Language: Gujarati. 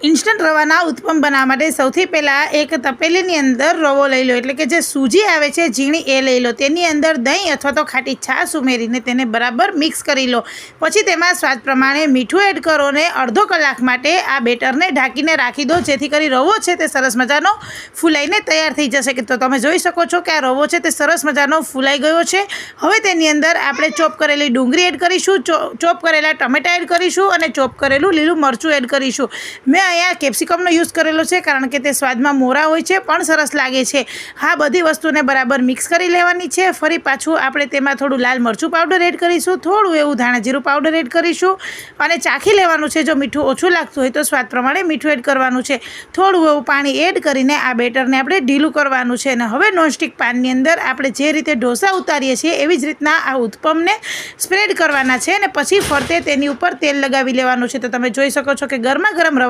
ઇન્સ્ટન્ટ રવાના ઉત્પમ બનાવવા માટે સૌથી પહેલાં એક તપેલીની અંદર રવો લઈ લો, એટલે કે જે સૂજી આવે છે ઝીણી એ લઈ લો. તેની અંદર દહીં અથવા તો ખાટી છાશ ઉમેરીને તેને બરાબર મિક્સ કરી લો. પછી તેમાં સ્વાદ પ્રમાણે મીઠું એડ કરો ને અડધો કલાક માટે આ બેટરને ઢાંકીને રાખી દો, જેથી કરી રવો છે તે સરસ મજાનો ફૂલાઈને તૈયાર થઈ જશે. તો તમે જોઈ શકો છો કે આ રવો છે તે સરસ મજાનો ફૂલાઈ ગયો છે. હવે તેની અંદર આપણે ચોપ કરેલી ડુંગળી એડ કરીશું, ચોપ કરેલા ટમેટા એડ કરીશું અને ચોપ કરેલું લીલું મરચું એડ કરીશું. મેં અહીંયા કેપ્સિકમનો યુઝ કરેલો છે, કારણ કે તે સ્વાદમાં મોરા હોય છે પણ સરસ લાગે છે. આ બધી વસ્તુને બરાબર મિક્સ કરી લેવાની છે. ફરી પાછું આપણે તેમાં થોડું લાલ મરચું પાવડર એડ કરીશું, થોડું એવું ધાણા જીરું પાવડર એડ કરીશું અને ચાખી લેવાનું છે. જો મીઠું ઓછું લાગતું હોય તો સ્વાદ પ્રમાણે મીઠું એડ કરવાનું છે. થોડું એવું પાણી એડ કરીને આ બેટરને આપણે ઢીલું કરવાનું છે. અને હવે નોનસ્ટિક પાનની અંદર આપણે જે રીતે ઢોસા ઉતારીએ છીએ એવી જ રીતના આ ઉત્પમને સ્પ્રેડ કરવાના છે અને પછી ફરતે તેની ઉપર તેલ લગાવી લેવાનું છે. તો તમે જોઈ શકો છો કે ગરમા ગરમ રવા